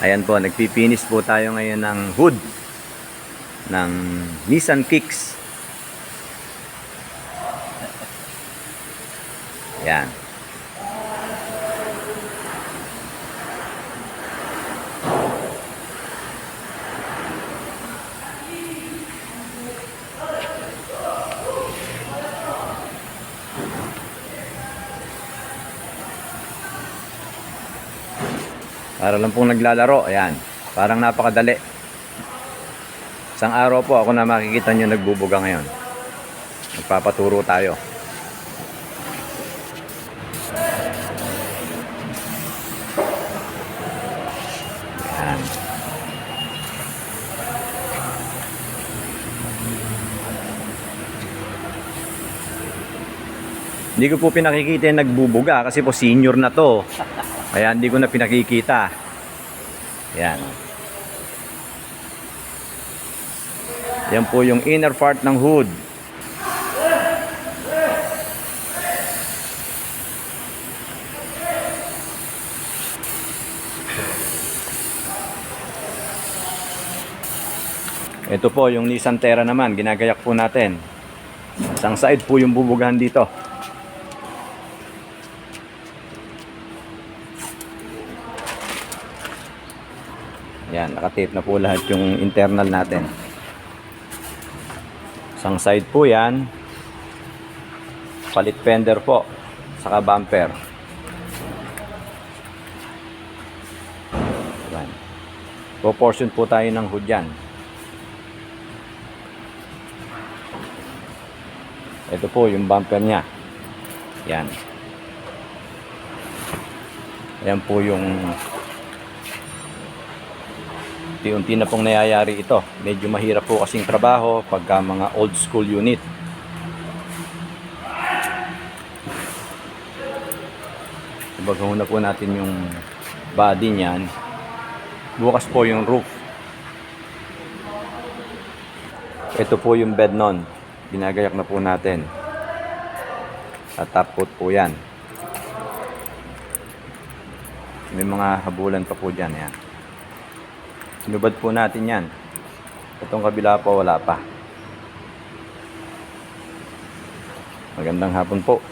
Ayan po, nagpipinis po tayo ngayon ng hood ng Nissan Kicks. Ayan. Para lang pong naglalaro, ayan. Parang napakadali. Isang araw po ako na makikita nyo nagbubuga ngayon. Magpapaturo tayo. Ayan. Hindi ko po pinakikita yung nagbubuga kasi po senior na to. Kaya hindi ko na pinakikita. Yan. Yan po yung inner part ng hood. Ito po yung Nissan Terra naman. Ginagayak po natin. Isang side po yung bubugahan dito. Yan, nakatape na po lahat yung internal natin. Isang side po yan. Palit fender po. Saka bumper. Yan. Proportion po tayo ng hood yan. Ito po yung bumper nya. Yan. Yan po yung unti-unti na pong nayayari ito. Medyo mahirap po kasing trabaho pagka mga old school unit. Ibagaw na po natin yung body niyan. Bukas po yung roof. Ito po yung bed nun. Ginagayak na po natin. At top coat po yan. May mga habulan pa po dyan. Yan. Sinubad po natin yan. Itong kabila po wala pa. Magandang hapon po.